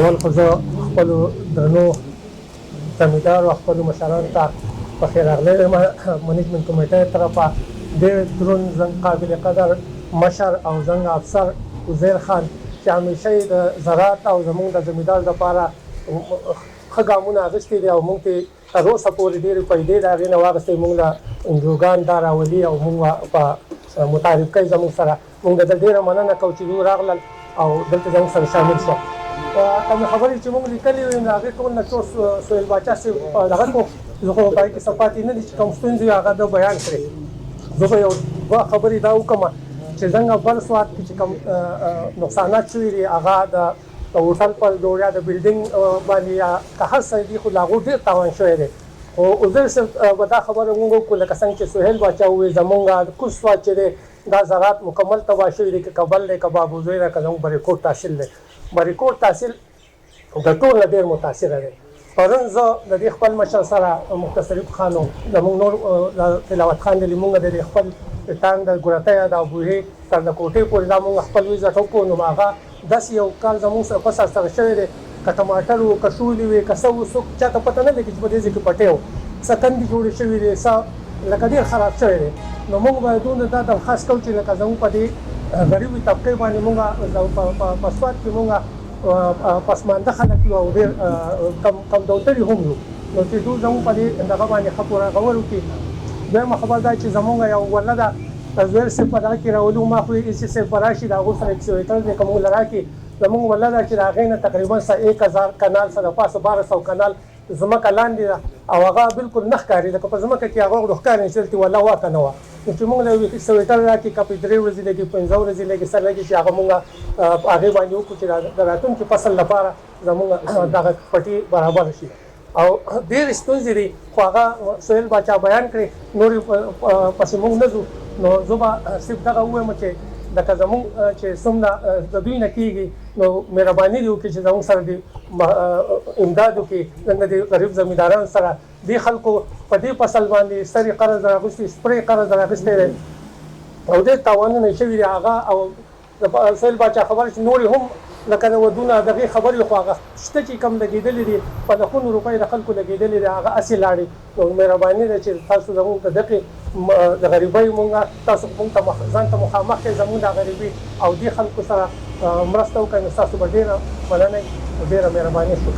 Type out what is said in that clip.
اول خو زه خپلو درنو زمیندارو خپلو مشرانو ته پخیر راغلی یم. منیجمنت کمیټې طرفه ډېر دروند زنګ قابل قدر مشر او زنګ افسر عزیر خان چې همیشه یې د زراعت او زموږ د زمیندار لپاره ښه ګامونه اخیستي دي او موږ ته تر اوسه پورې ډېرې پیدې د هغې نه واخیستې. موږ له انجوګان دا راولي او موږ په متعارف کوي زموږ سره. موږ د ډېره مننه کوو چې دوی راغلل او دلته زموږ سره شامل شول. کومې خبرې چې موږ لیکلي وي د هغې ټول نه ټول سهیل باچا صاحب دغه کړو. زه خو په هغې کې څه پاتې نه دي چې کوم ستونزې وي هغه ده بیان کړې. زه به یو دوه خبرې دا وکړم چې څنګه بل سوات کې چې کوم نقصانات شوي دي هغه د هوټل پر جوړ یا د بلډینګ باندې یا که هر څه دي خو د هغو ډېر تاوان شوی دی. خو عزیر صاحب به دا خبره موږ وکړو لکه څنګه چې سهیل باچا وویل زموږ د کوز سوات چې دی دا زراعت مکمل تباه شوي دی. که کابل دی که بابوزوی دی که زموږ بریکوټ تحصیل دی. بریکوټ تحصیل د ټول نه ډېر متاثره دی. پرون زه د دې خپل مشر سره مختصریف خان و زموږ نور تلاوت خان دلي موږ د دې خپل ټانګ د ګورتیا د ابوهې تر د کوټې پورې دا موږ خپل ویزټ وکړو. نو هغه داسې یو کال زموږ سره فصل سره شوی دی که ټماټر وو که شولې وې که څه وو څوک چاته پته نه لګي چې په دې ځای کې پټې وو څه کندې جوړې شوي دي څه لکه ډېر خراب شوی دی. نو موږ باید دونه دا درخواست کوو چې لکه زموږ په دې غریبې طبقې باندې موږ په سوات کې موږ پسمانده خلک یو او ډېر کم دولتري هم یو. نو چې دوی زموږ په دې دغه باندې ښه پوره غور وکړي. دویمه خبره دا چې زموږ یو ولده زویر صاحب په دغه کې راولو ما خو ایسي صاحب به راشي د هغو سره اکسویټر دی که موږ له راکړي زموږ ولده چې د هغې نه تقریبا 1000 کنال سره پاسه 1200 کنال ځمکه لاندې ده او هغه بالکل نه ښکاري لکه په ځمکه کې هغه ورو ښکاري چې دلته وله واکه نه وه. نو چې موږ له اکسویټر راکړي که په 3 ورځې لګي 15 ورځې لګي څه لګي چې هغه موږ هغې باندې وکړو چې د راتلونکي فصل لپاره زموږ دغه پټي برابر شي. او ډېرې ستونزې دي خو هغه سهیل باچا بیان کړې نورې پسې موږ نه ځو. نو زه به صرف دغه ووایم چې لکه زموږ چې څومره د دوی نه کېږي نو مهرباني دې وکړي چې زموږ سره دې امداد وکړي. څنګه د غریب زمیندارانو سره دې خلکو په دې فصل باندې سترې قرض راغوستي سپرې قرض راغوستی دی او ډېر تاوانونه یې شوي دي. هغه او د سهیل باچا خبره چې نورې هم لکه د ودونه دغې خبرې خو هغه شته چې کم لګېدلې دي په لکونو روپۍ د خلکو لګېدلې دي هغه هسې لاړې. نو مهرباني ده چې تاسو زموږ د دغې د غریبۍ مونږ تاسو مونږ ته ځان ته مخامخ کړئ زموږ د غریبۍ او دې خلکو سره مرسته وکړئ. نو ستاسو به ډېره مننه ډېره مهرباني شکر.